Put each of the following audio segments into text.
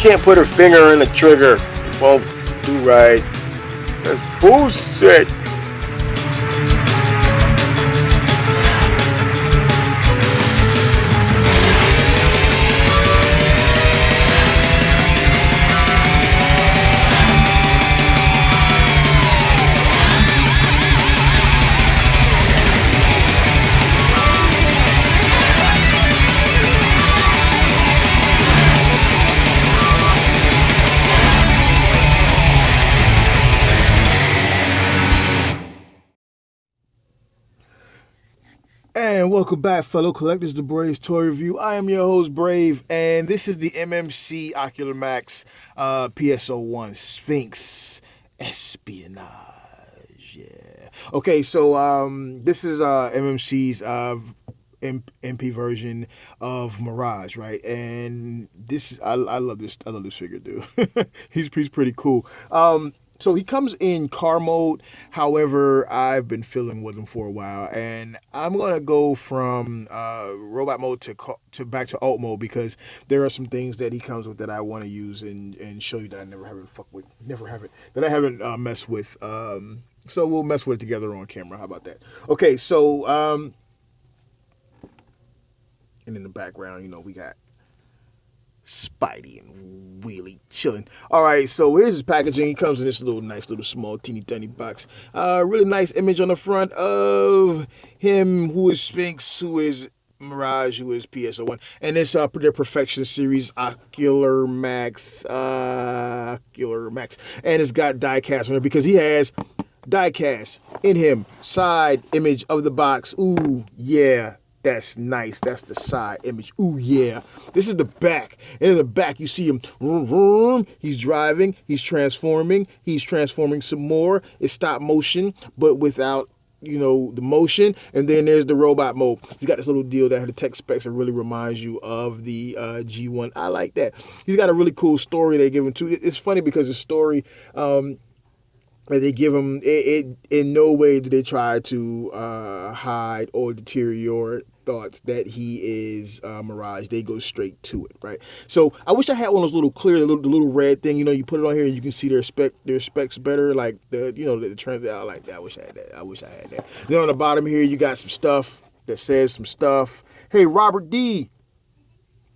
can't put her finger in the trigger. It won't do right. That's bullshit. And welcome back, fellow collectors, to Brave's Toy Review. I am your host, Brave, and this is the MMC Ocular Max PSO1 Sphinx Espionage. Yeah. Okay, so this is MMC's MP version of Mirage, right? And this I love this. I love this figure, dude. he's pretty cool. So he comes in car mode. However, I've been fiddling with him for a while, and I'm gonna go from robot mode to back to alt mode because there are some things that he comes with that I want to use and show you that I that I haven't messed with. So we'll mess with it together on camera. How about that? Okay, so and in the background, we got Spidey and Wheelie chilling. All right, so here's his packaging. He comes in this nice little small teeny tiny box. Really nice image on the front of him, who is Sphinx, who is Mirage, who is PSO1, and this their Perfection series Ocular Max, and it's got diecast on it because he has diecast in him. Side image of the box. Ooh, yeah. That's nice. That's the side image. Ooh, yeah. This is the back. And in the back, you see him. Vroom, vroom. He's driving. He's transforming. He's transforming some more. It's stop motion, but without, the motion. And then there's the robot mode. He's got this little deal that the tech specs that really reminds you of the G1. I like that. He's got a really cool story they give him, too. It's funny because the story... they give him it in no way do they try to hide or deteriorate thoughts that he is Mirage. They go straight to it, right? So I wish I had one of those little clear, the little red thing. You put it on here and you can see their specs better. Like the trends. I like that. I wish I had that. Then on the bottom here you got some stuff that says some stuff. Hey, Robert D.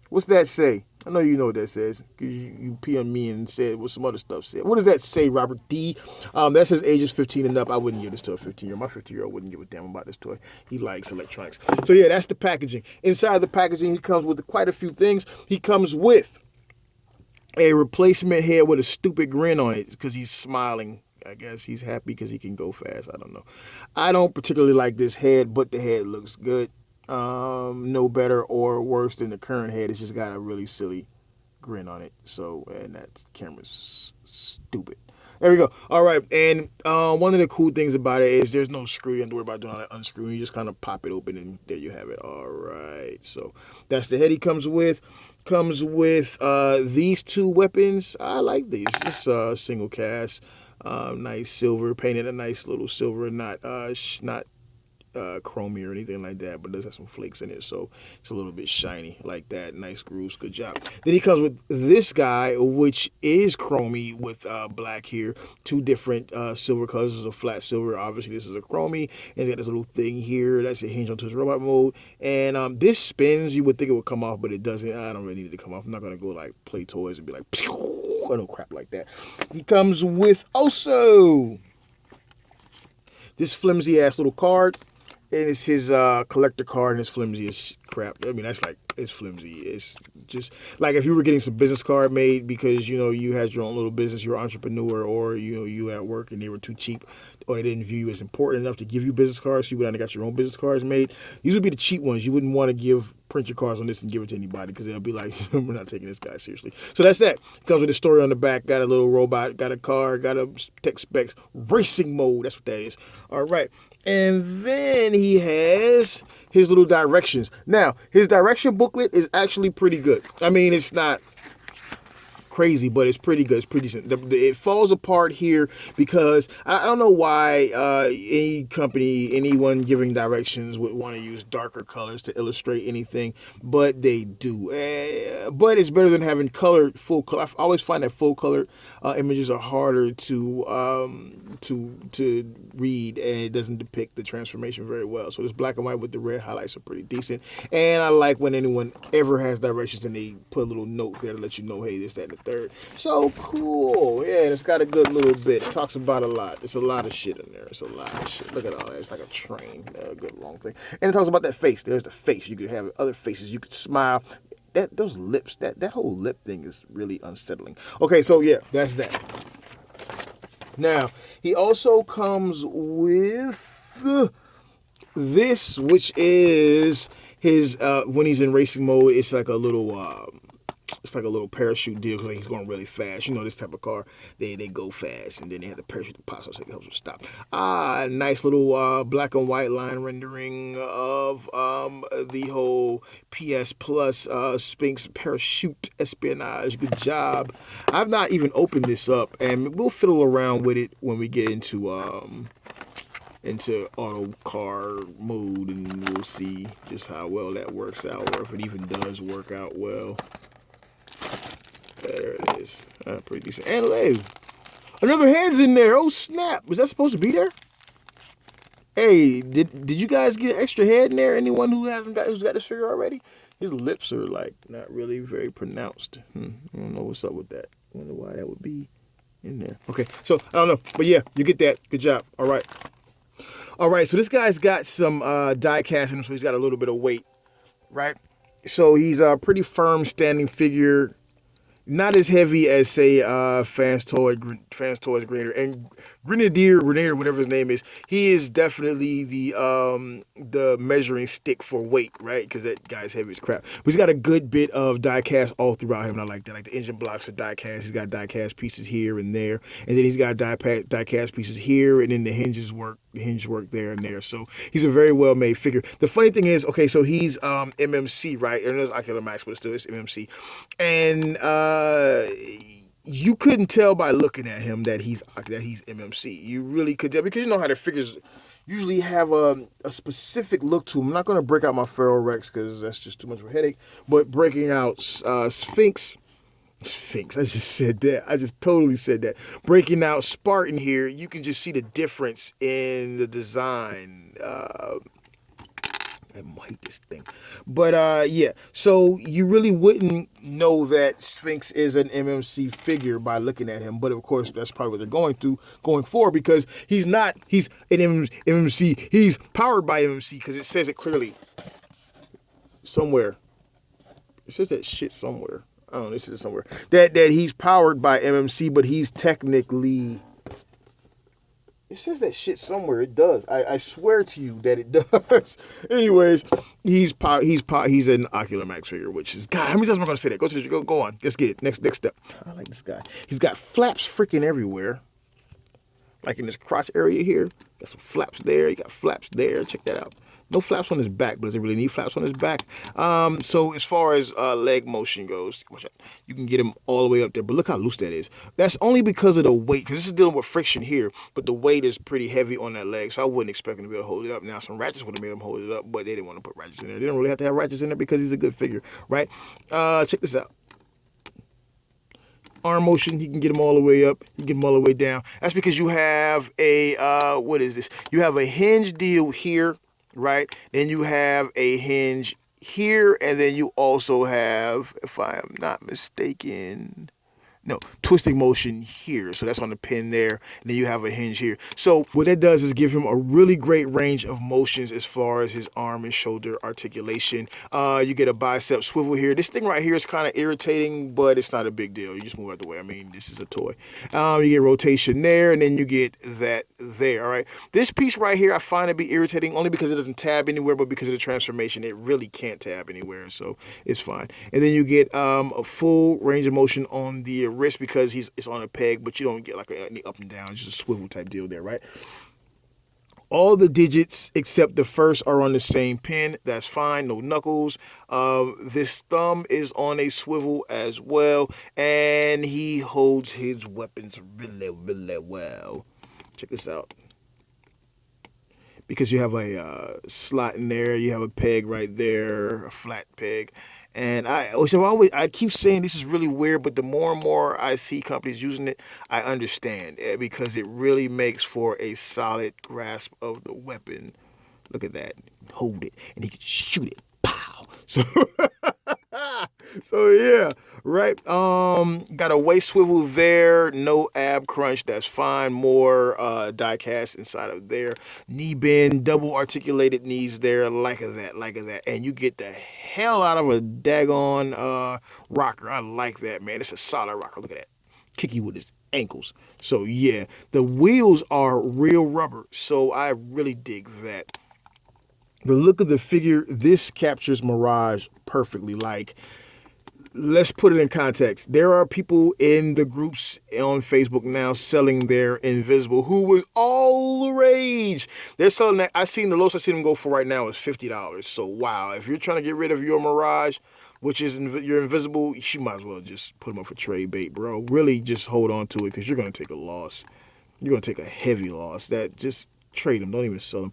What's that say? I know you know what that says because you PM'd me and said what some other stuff said. What does that say, Robert D? That says ages 15 and up. I wouldn't give this to a 15-year-old. My 15-year-old wouldn't give a damn about this toy. He likes electronics. So yeah, that's the packaging. Inside the packaging, he comes with quite a few things. He comes with a replacement head with a stupid grin on it because he's smiling. I guess he's happy because he can go fast. I don't know. I don't particularly like this head, but the head looks good. No better or worse than the current head. It's just got a really silly grin on it. So, and that camera's stupid. There we go. All right, and one of the cool things about it is there's no screw. You don't have to worry about doing that unscrewing. You just kind of pop it open, and there you have it. All right, so that's the head he comes with. Comes with these two weapons. I like these. Just single cast, nice silver, painted a nice little silver, not chromey or anything like that, but it does have some flakes in it, so it's a little bit shiny like that. Nice grooves, good job. Then he comes with this guy, which is chromey with black here, two different silver colors. This is a flat silver, obviously this is a chromey, and got this little thing here that's a hinge onto his robot mode, and this spins. You would think it would come off, but it doesn't. I don't really need it to come off. I'm not gonna go like play toys and be like no crap like that. He comes with also this flimsy ass little card. And it's his collector card, and it's flimsy as crap. I mean, that's like, it's flimsy. It's just like if you were getting some business card made because, you had your own little business, you're an entrepreneur, or, you at work and they were too cheap, or they didn't view you as important enough to give you business cards, so you would have got your own business cards made. These would be the cheap ones. You wouldn't want to print your cards on this and give it to anybody because they'll be like, we're not taking this guy seriously. So that's that. It comes with a story on the back, got a little robot, got a car, got a tech specs, racing mode. That's what that is. All right. And then he has his little directions. Now, his direction booklet is actually pretty good. I mean, it's not crazy, but it's pretty good. It's pretty decent. It falls apart here because I don't know why any company, anyone giving directions would want to use darker colors to illustrate anything, but they do. But it's better than having colored full color. I always find that full colored images are harder to read, and it doesn't depict the transformation very well. So this black and white with the red highlights are pretty decent. And I like when anyone ever has directions and they put a little note there to let you know, hey, this, that, and the third. So cool. Yeah, and it's got a good little bit. It talks about a lot. It's a lot of shit in there. It's a lot of shit. Look at all that. It's like a train. A good long thing. And it talks about that face. There's the face. You could have other faces. You could smile. Those lips, that whole lip thing is really unsettling. Okay, so yeah, that's that. Now, he also comes with this, which is his when he's in racing mode. It's like a little parachute deal because he's going really fast. You know, this type of car, they go fast, and then they have the parachute that pops out so it helps them stop. Nice little black and white line rendering of the whole PS Plus Sphinx parachute espionage. Good job. I've not even opened this up, and we'll fiddle around with it when we get into auto car mode, and we'll see just how well that works out, or if it even does work out well. There it is. Pretty decent. And hey, another head's in there. Oh snap! Was that supposed to be there? Hey, did you guys get an extra head in there? Anyone who's got this figure already? His lips are like not really very pronounced. I don't know what's up with that. I wonder why that would be in there. Okay, so I don't know, but yeah, you get that. Good job. All right. So this guy's got some die cast in him, so he's got a little bit of weight, right? So he's a pretty firm standing figure. Not as heavy as, say, Fans Toys Grenadier. And Grenadier, whatever his name is, he is definitely the measuring stick for weight, right? Because that guy's heavy as crap. But he's got a good bit of die cast all throughout him, and I like that. Like the engine blocks are die cast. He's got die cast pieces here and there. And then he's got die cast pieces here, and then the hinge work there and there. So he's a very well-made figure. The funny thing is, okay, so he's MMC, right? And there's Ocular Max, but still it's MMC. And you couldn't tell by looking at him that he's MMC. You really could tell because you know how the figures usually have a specific look to them. I'm not going to break out my Ferro Rex because that's just too much of a headache. But breaking out Sphinx, I just said that. I just totally said that. Breaking out Spartan here, you can just see the difference in the design. I hate this thing. But yeah, so you really wouldn't know that Sphinx is an MMC figure by looking at him. But of course, that's probably what they're going for because he's an MMC. He's powered by MMC because it says it clearly somewhere. It says that shit somewhere. I don't know, this is somewhere. That he's powered by MMC, but he's technically... It says that shit somewhere. It does. I swear to you that it does. Anyways, he's an Ocular Max figure, which is... God, how many times am I going to say that? Go on. Let's get it. Next step. I like this guy. He's got flaps freaking everywhere. Like in this crotch area here. Got some flaps there. He got flaps there. Check that out. No flaps on his back, but does it really need flaps on his back? So as far as leg motion goes, you can get him all the way up there. But look how loose that is. That's only because of the weight, because this is dealing with friction here, but the weight is pretty heavy on that leg, so I wouldn't expect him to be able to hold it up. Now, some ratchets would have made him hold it up, but they didn't want to put ratchets in there. They don't really have to have ratchets in there because he's a good figure, right? Check this out. Arm motion, he can get them all the way up, you can get them all the way down. That's because you have a, what is this? You have a hinge deal here, right? Then you have a hinge here, and then you also have, if I am not mistaken, no, twisting motion here. So that's on the pin there. And then you have a hinge here. So what that does is give him a really great range of motions as far as his arm and shoulder articulation. You get a bicep swivel here. This thing right here is kind of irritating, but it's not a big deal. You just move out the way. I mean, this is a toy. You get rotation there, and then you get that there, all right? This piece right here I find to be irritating only because it doesn't tab anywhere, but because of the transformation, it really can't tab anywhere, so it's fine. And then you get a full range of motion on the wrist because it's on a peg, but you don't get like any up and down. It's just a swivel type deal there, right? All the digits except the first are on the same pin. That's fine. No knuckles. This thumb is on a swivel as well, and he holds his weapons really, really well. Check this out. Because you have a slot in there, you have a peg right there, a flat peg. And I keep saying this is really weird, but the more and more I see companies using it, I understand because it really makes for a solid grasp of the weapon. Look at that, hold it, and he can shoot it. Pow! So, so yeah, right. Got a waist swivel there, no ab crunch, that's fine. More die cast inside of there. Knee bend, double articulated knees there, like that. And you get the hell out of a daggone rocker. I like that, man. It's a solid rocker. Look at that. Kicky with his ankles. So yeah, the wheels are real rubber. So I really dig that. The look of the figure, this captures Mirage perfectly. Like, let's put it in context. There are people in the groups on Facebook now selling their Invisible, who was all the rage. They're selling that. The lowest I see them go for right now is $50. So wow, if you're trying to get rid of your Mirage, which is your Invisible, you might as well just put them up for trade bait, bro. Really, just hold on to it because you're gonna take a loss. You're gonna take a heavy loss. That just trade them. Don't even sell them.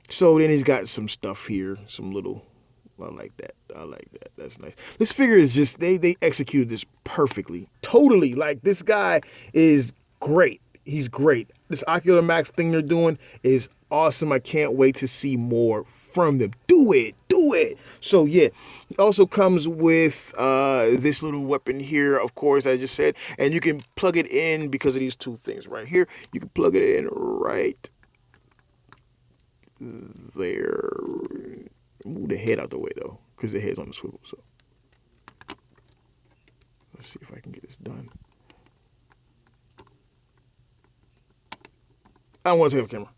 So then he's got some stuff here, some little. I like that. That's nice. This figure is just they executed this perfectly, totally. Like, this guy is great. He's great. This Ocular Max thing they're doing is awesome. I can't wait to see more from them. Do it. So yeah, it also comes with this little weapon here, of course, I just said, and you can plug it in because of these two things right here. You can plug it in right there. Move the head out the way though, because the head's on the swivel. So let's see if I can get this done. I don't want to take off camera.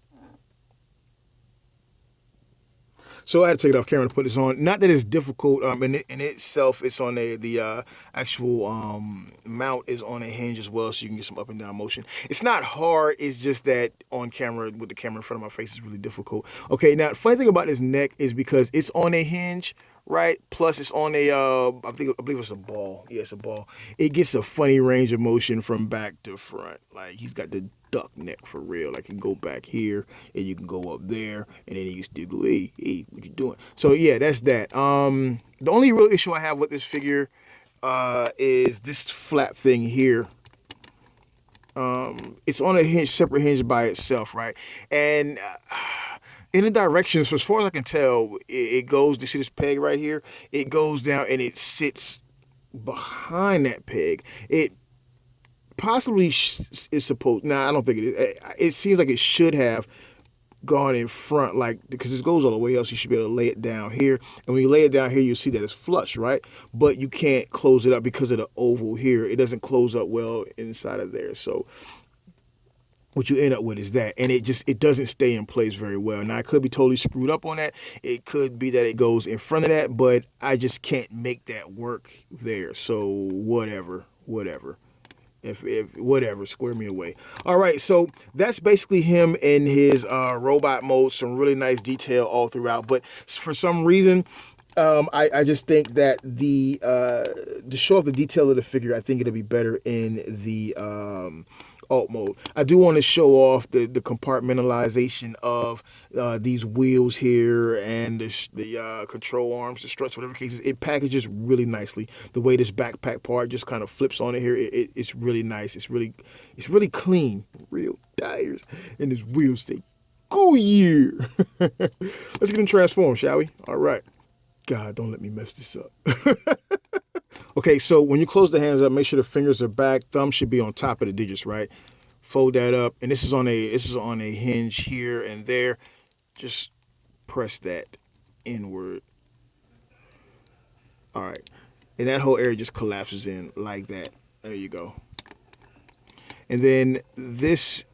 So I had to take it off camera to put this on. Not that it's difficult. In itself, it's on the actual mount is on a hinge as well, so you can get some up and down motion. It's not hard. It's just that on camera, with the camera in front of my face, is really difficult. Okay, now the funny thing about this neck is because it's on a hinge, right? Plus it's on a I believe it's a ball. Yeah, it's a ball. It gets a funny range of motion from back to front. Like, he's got the duck neck for real. Like, you can go back here and you can go up there, and then you can still go, hey, what you doing? So yeah, that's that. The only real issue I have with this figure is this flap thing here. It's on a hinge, separate hinge by itself, right? And in the directions, as far as I can tell, it goes, you see this peg right here? It goes down and it sits behind that peg. It possibly is supposed, I don't think it is. It seems like it should have gone in front, like, because this goes all the way else, you should be able to lay it down here. And when you lay it down here, you see that it's flush, right? But you can't close it up because of the oval here. It doesn't close up well inside of there. So what you end up with is that, and it doesn't stay in place very well. Now, I could be totally screwed up on that. It could be that it goes in front of that, but I just can't make that work there. So whatever. If whatever, square me away. All right, so that's basically him in his robot mode. Some really nice detail all throughout, but for some reason, I just think that to show off the detail of the figure, I think it'll be better in the alt mode. I do want to show off the compartmentalization of these wheels here and the control arms, the struts, whatever cases. It packages really nicely. The way this backpack part just kind of flips on it here, it's really nice. It's really clean. Real tires, and his wheels stay cool here. Let's get him transformed, shall we? All right. God, don't let me mess this up. Okay, so when you close the hands up, make sure the fingers are back. Thumb should be on top of the digits, right? Fold that up, and this is on a hinge here and there. Just press that inward. All right, and that whole area just collapses in like that. There you go. And then this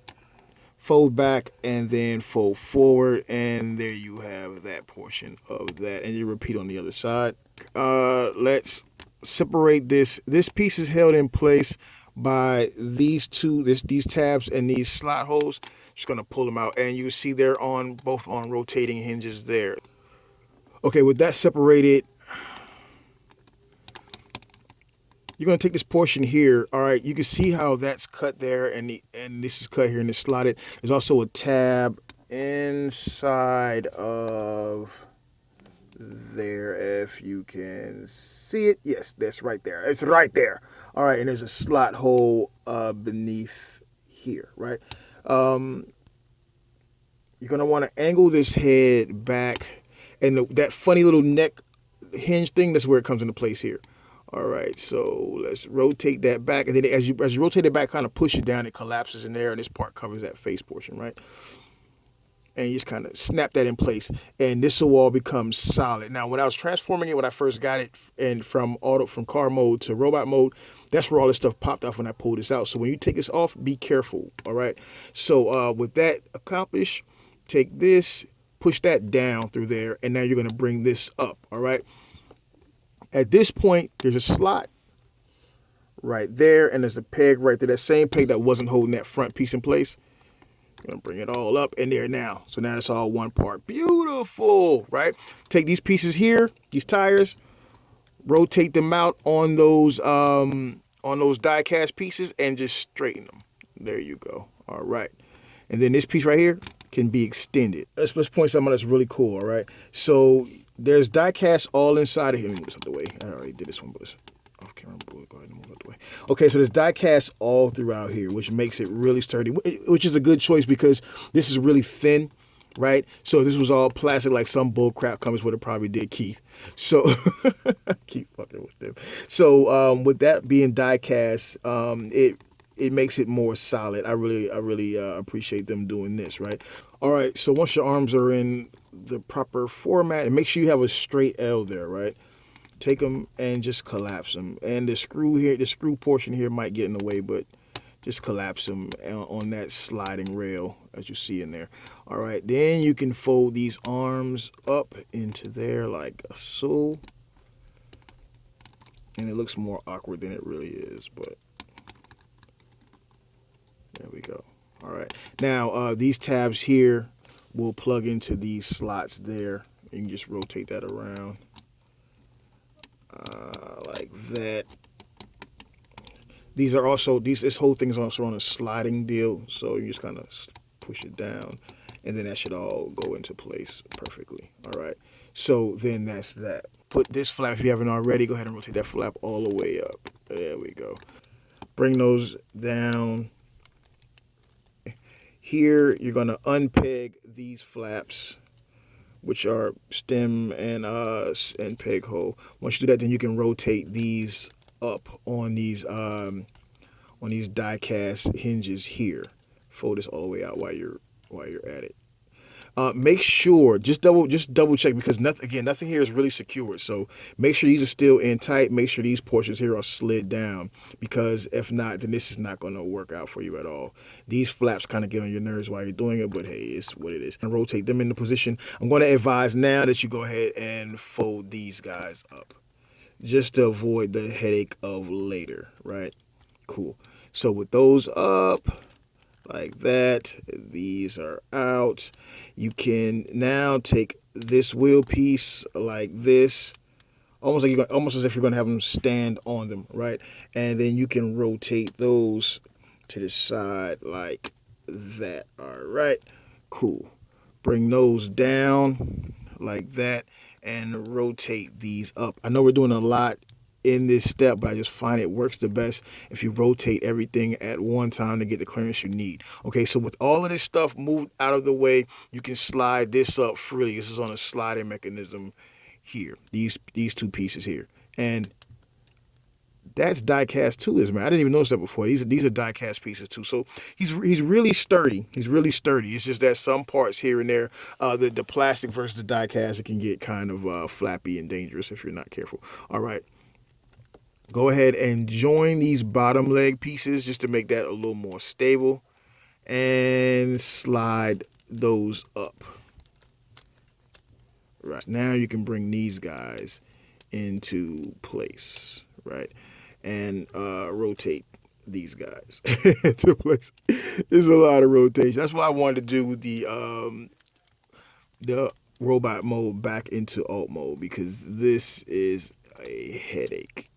fold back and then fold forward, and there you have that portion of that. And you repeat on the other side. Let's separate this. This piece is held in place by these these tabs and these slot holes. Just gonna pull them out, and you see they're on both on rotating hinges there. Okay, with that separated, you're gonna take this portion here. All right, you can see how that's cut there, and this is cut here and it's slotted. There's also a tab inside of there, if you can see it. Yes, that's right there. It's right there. All right, and there's a slot hole beneath here, right? You're gonna want to angle this head back, and that funny little neck hinge thing, that's where it comes into place here. All right, so let's rotate that back, and then as you rotate it back, kind of push it down, it collapses in there, and this part covers that face portion, right? And you just kind of snap that in place, and this will all become solid. Now, when I was transforming it, when I first got it, and from car mode to robot mode, that's where all this stuff popped off when I pulled this out. So when you take this off, be careful. All right. So with that accomplished, take this, push that down through there, and now you're going to bring this up. All right. At this point, there's a slot right there, and there's a peg right there. That same peg that wasn't holding that front piece in place. I'm gonna bring it all up in there now. So now it's all one part. Beautiful, right? Take these pieces here, these tires, rotate them out on those die cast pieces, and just straighten them. There you go. All right. And then this piece right here can be extended. Let's point something that's really cool. All right. So there's die cast all inside of here. Let me move this out the way. I already did this one, but it's off camera. Go ahead and move out the way. Okay, so there's die cast all throughout here, which makes it really sturdy, which is a good choice because this is really thin, right? So if this was all plastic like some bull crap companies would have probably did, Keith. So keep fucking with them. So with that being die cast, it makes it more solid. I really appreciate them doing this, right? All right, so once your arms are in the proper format, and make sure you have a straight L there, right? Take them and just collapse them. And the screw portion here might get in the way, but just collapse them on that sliding rail as you see in there. All right, then you can fold these arms up into there like so. And it looks more awkward than it really is, but there we go. All right, now these tabs here will plug into these slots there. You can just rotate that around. Like that. These are also this whole thing is also on a sliding deal, so you just kind of push it down, and then that should all go into place perfectly. All right, so then that's that. Put this flap, if you haven't already, go ahead and rotate that flap all the way up. There we go. Bring those down. Here you're gonna unpeg these flaps, which are stem and peg hole. Once you do that, then you can rotate these up on these die cast hinges here. Fold this all the way out while you're at it. Make sure, just double check, because nothing here is really secured. So make sure these are still in tight. Make sure these portions here are slid down, because if not, then this is not going to work out for you at all. These flaps kind of get on your nerves while you're doing it, but hey, it's what it is. And rotate them into position. I'm going to advise now that you go ahead and fold these guys up, just to avoid the headache of later, right? Cool. So with those up like that, these are out. You can now take this wheel piece like this, almost as if you're going to have them stand on them, right? And then you can rotate those to the side like that. All right, cool. Bring those down like that and rotate these up. I know we're doing a lot in this step, but I just find it works the best if you rotate everything at one time to get the clearance you need. Okay, so with all of this stuff moved out of the way, you can slide this up freely. This is on a sliding mechanism here, these two pieces here, and that's die cast too, man. I didn't even notice that before. These are die cast pieces too. So he's really sturdy. He's really sturdy. It's just that some parts here and there, the plastic versus the die cast, it can get kind of flappy and dangerous if you're not careful. All right. Go ahead and join these bottom leg pieces just to make that a little more stable, and slide those up. Right, now you can bring these guys into place, right? And rotate these guys into place. There's a lot of rotation. That's why I wanted to do the robot mode back into alt mode, because this is a headache.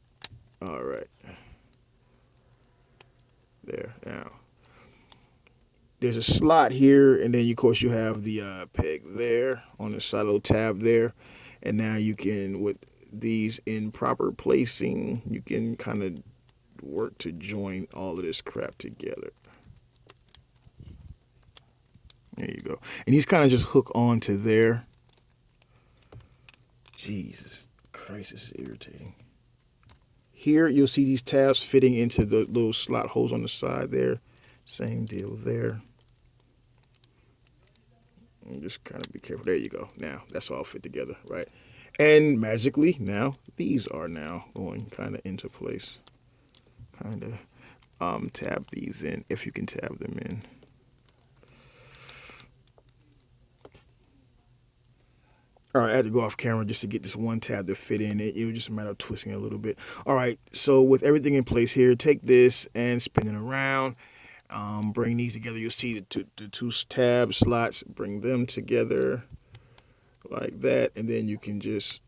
All right. There. Now, there's a slot here, and then, of course, you have the peg there on the side, little tab there. And now you can, with these in proper placing, you can kind of work to join all of this crap together. There you go. And these kind of just hook on to there. Jesus Christ, this is irritating. Here, you'll see these tabs fitting into the little slot holes on the side there. Same deal there. And just kind of be careful. There you go. Now, that's all fit together, right? And magically, now, these are now going kind of into place. Kind of tab these in, if you can tab them in. All right, I had to go off camera just to get this one tab to fit in. It was just a matter of twisting it a little bit. All right, so with everything in place here, take this and spin it around. Bring these together. You'll see the two tab slots. Bring them together like that, and then you can just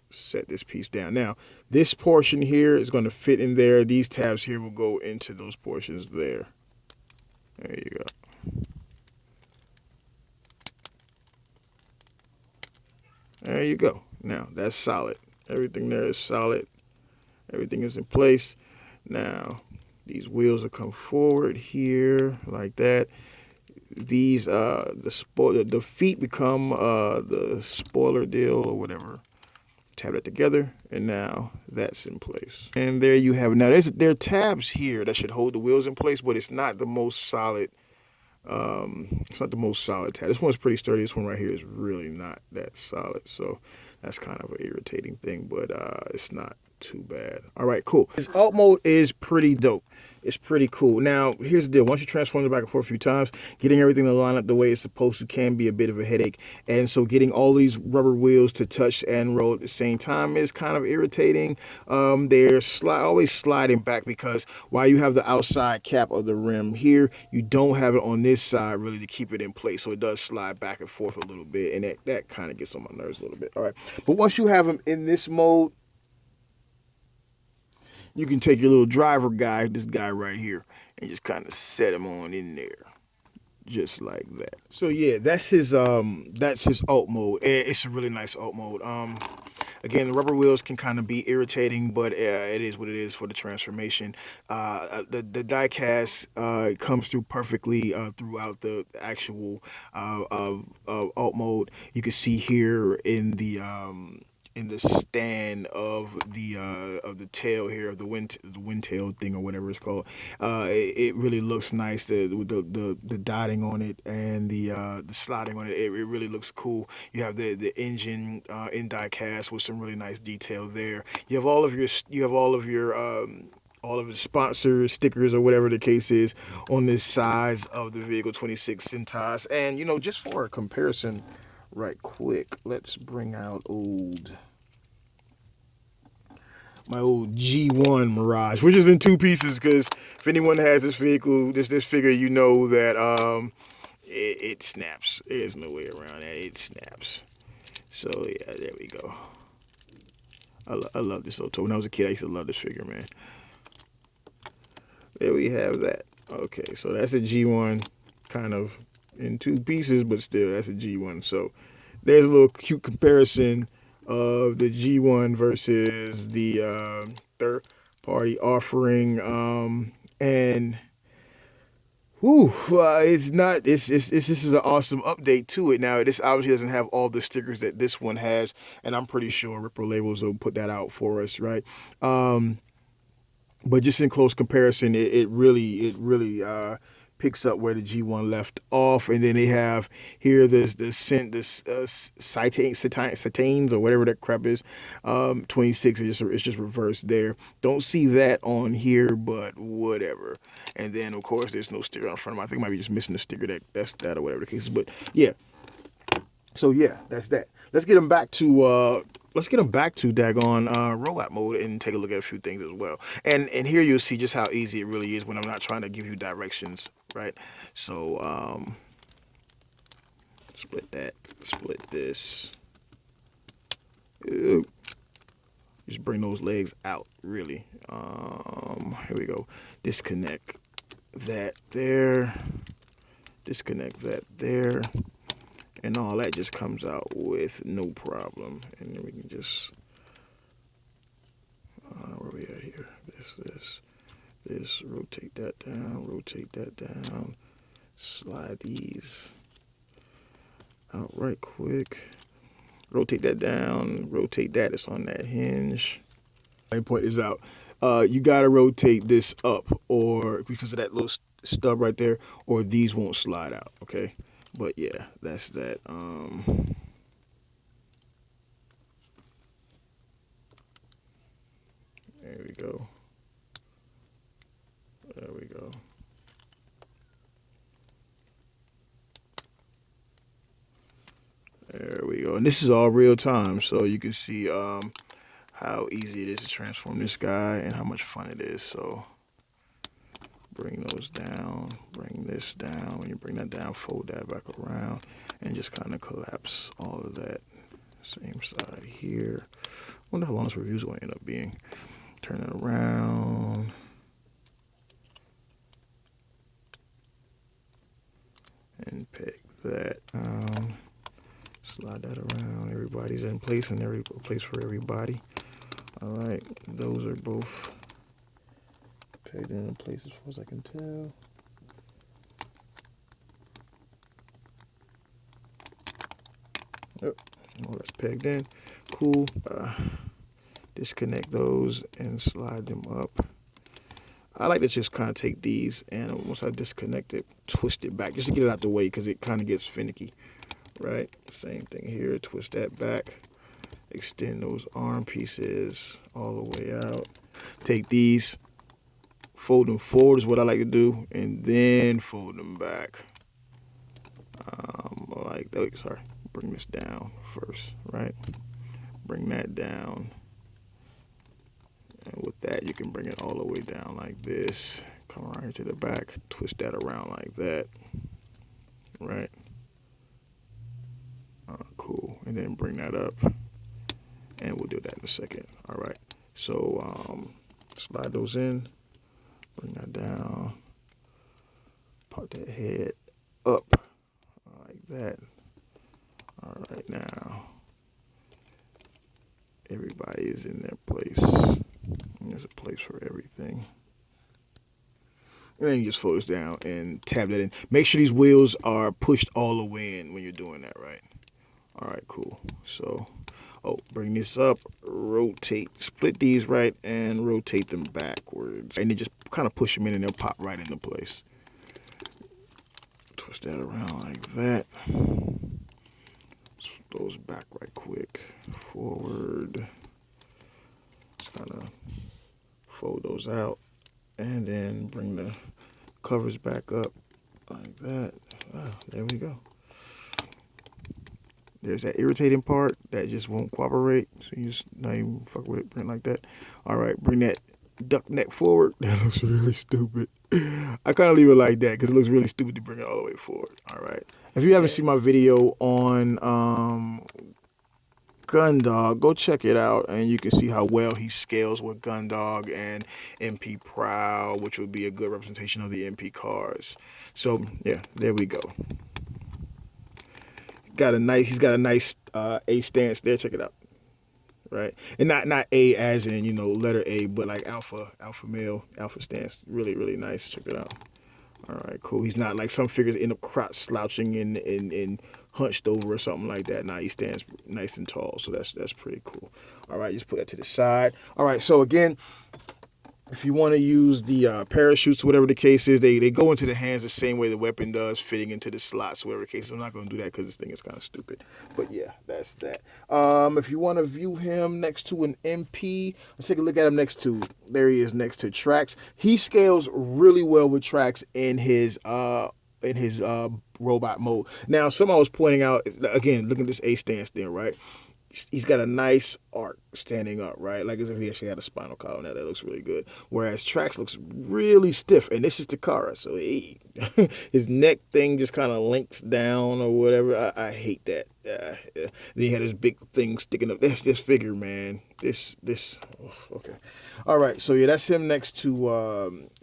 set this piece down. Now, this portion here is going to fit in there. These tabs here will go into those portions there. There you go. There you go. Now, that's solid. Everything there is solid. Everything is in place. Now, these wheels will come forward here like that. These, the feet become the spoiler deal or whatever. Tab that together, and now that's in place. And there you have it. Now, there are tabs here that should hold the wheels in place, but it's not the most solid. It's not the most solid tab. This one's pretty sturdy. This one right here is really not that solid. So that's kind of an irritating thing, but it's not too bad. All right, cool. This alt mode is pretty dope. It's pretty cool. Now, here's the deal. Once you transform it back and forth a few times, getting everything to line up the way it's supposed to can be a bit of a headache. And so getting all these rubber wheels to touch and roll at the same time is kind of irritating. They're always sliding back, because while you have the outside cap of the rim here, you don't have it on this side really to keep it in place. So it does slide back and forth a little bit, and that kind of gets on my nerves a little bit. All right. But once you have them in this mode, you can take your little driver guy, this guy right here, and just kind of set him on in there, just like that. So yeah, that's his alt mode. It's a really nice alt mode. Again, the rubber wheels can kind of be irritating, but it is what it is for the transformation. The die cast comes through perfectly throughout the actual alt mode. You can see here in the stand of the tail here, of the wind tail thing or whatever it's called. It really looks nice with the dotting on it and the sliding on it. It really looks cool. You have the engine in die cast with some really nice detail there. You have all of the sponsor stickers or whatever the case is on this size of the vehicle, 26 Centos. And just for a comparison, right quick, let's bring out my old G1 Mirage, which is in two pieces, because if anyone has this vehicle, this figure, you know that it snaps. There's no way around that. It snaps. So yeah, there we go. I love this Auto. When I was a kid, I used to love this figure, man. There we have that. Okay, so that's a G1, kind of in two pieces, but still, that's a G1. So there's a little cute comparison of the G1 versus the third-party offering, and this is an awesome update to it. Now, this obviously doesn't have all the stickers that this one has, and I'm pretty sure Ripper Labels will put that out for us, right? But just in close comparison, it really picks up where the G1 left off, and then they have here Satanes or whatever that crap is, 26. It's just reversed there. Don't see that on here, but whatever. And then of course there's no sticker on front of them. I think I might be just missing the sticker that's that or whatever the case is. But yeah. So yeah, that's that. Let's get them back to let's get him back to daggone robot mode and take a look at a few things as well. And here you'll see just how easy it really is when I'm not trying to give you directions, right? So split that, split this. Ooh. Just bring those legs out, really. Here we go. Disconnect that there. Disconnect that there. And all that just comes out with no problem. And then we can just, where are we at here? This, rotate that down, slide these out right quick. Rotate that down, rotate that, it's on that hinge. I point this out. You gotta rotate this up, or because of that little stub right there, or these won't slide out, okay? But yeah, that's that. There we go. There we go. There we go. And this is all real time, so you can see how easy it is to transform this guy and how much fun it is. So bring those down, bring this down. When you bring that down, fold that back around and just kind of collapse all of that. Same side here. Wonder how long this review is going to end up being. Turn it around. And pick that down. Slide that around. Everybody's in place and every place for everybody. All right, those are both pegged in place as far as I can tell. Yep, all that's pegged in. Cool. Disconnect those and slide them up. I like to just kind of take these and once I disconnect it, twist it back just to get it out the way because it kind of gets finicky, right? Same thing here, twist that back, extend those arm pieces all the way out. Take these, fold them forward is what I like to do, and then fold them back. Like, oh, sorry, bring this down first, right? Bring that down. And with that, you can bring it all the way down like this. Come around here to the back, twist that around like that, right? Cool, and then bring that up, and we'll do that in a second. All right, so slide those in, bring that down, pop that head up like that. All right, now everybody is in their place. There's a place for everything. And then you just fold this down and tab that in. Make sure these wheels are pushed all the way in when you're doing that, right? All right, cool. So, bring this up, rotate, split these right, and rotate them backwards. And then just kind of push them in and they'll pop right into place. Twist that around like that. Those back right quick. Forward. Just kind of fold those out. And then bring the covers back up like that. There we go. There's that irritating part that just won't cooperate. So you just not even fuck with it, bring it like that. All right, bring that duck neck forward. That looks really stupid. I kind of leave it like that because it looks really stupid to bring it all the way forward. All right. If you haven't seen my video on Gundog, go check it out and you can see how well he scales with Gundog and MP Prowl, which would be a good representation of the MP cars. So yeah, there we go. He's got a nice A stance there. Check it out, right? And not A as in letter A, but like alpha male, alpha stance. Really really nice. Check it out. All right, cool. He's not like some figures end up crotch slouching and hunched over or something like that. Nah, he stands nice and tall, so that's pretty cool. All right, just put that to the side. All right, so again, if you want to use the parachutes, whatever the case is, they go into the hands the same way the weapon does, fitting into the slots, whatever the case is. I'm not going to do that because this thing is kind of stupid. But yeah, that's that. If you want to view him next to an MP, let's take a look at him next to, there he is next to Trax. He scales really well with Trax in his robot mode. Now, somebody was pointing out, again, look at this A stance there, right? he's got a nice arc standing up, right? Like as if he actually had a spinal column. That looks really good. Whereas Trax looks really stiff, and this is Takara, so his neck thing just kind of links down or whatever. I hate that. Then he had his big thing sticking up. This figure, man. Okay. All right, so yeah, that's him next to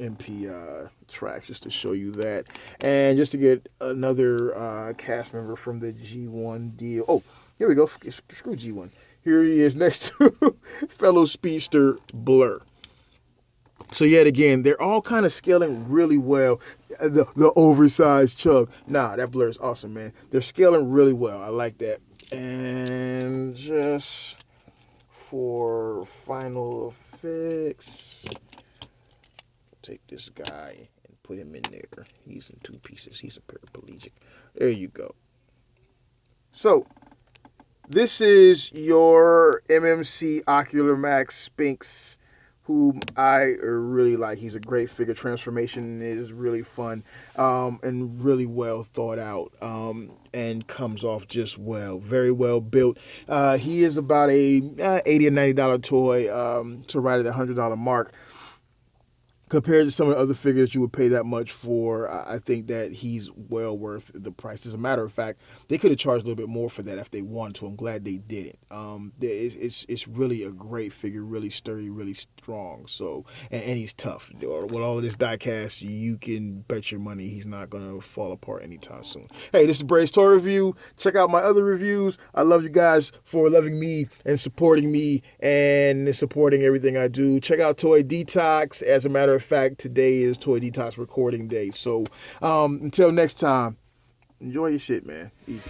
MP Trax, just to show you that, and just to get another cast member from the G1 deal. Oh, here we go. Screw G1. Here he is next to fellow speedster Blur. So yet again, they're all kind of scaling really well. The oversized Chug. Nah, that Blur is awesome, man. They're scaling really well. I like that. And just for final effects, take this guy and put him in there. He's in 2 pieces. He's a paraplegic. There you go. So, this is your MMC Ocular Max Sphinx, whom I really like. He's a great figure. Transformation is really fun and really well thought out and comes off just well. Very well built. He is about a $80 or $90 toy to right at the $100 mark. Compared to some of the other figures you would pay that much for, I think that he's well worth the price. As a matter of fact, they could have charged a little bit more for that if they wanted to. I'm glad they didn't. It's really a great figure, really sturdy, really strong. So and he's tough. With all of this die cast, you can bet your money he's not gonna fall apart anytime soon. Hey, this is Bray's Toy Review. Check out my other reviews. I love you guys for loving me and supporting me and supporting everything I do. Check out Toy Detox. As a matter of fact, today is Toy Detox recording day. So until next time, enjoy your shit, man. Easy.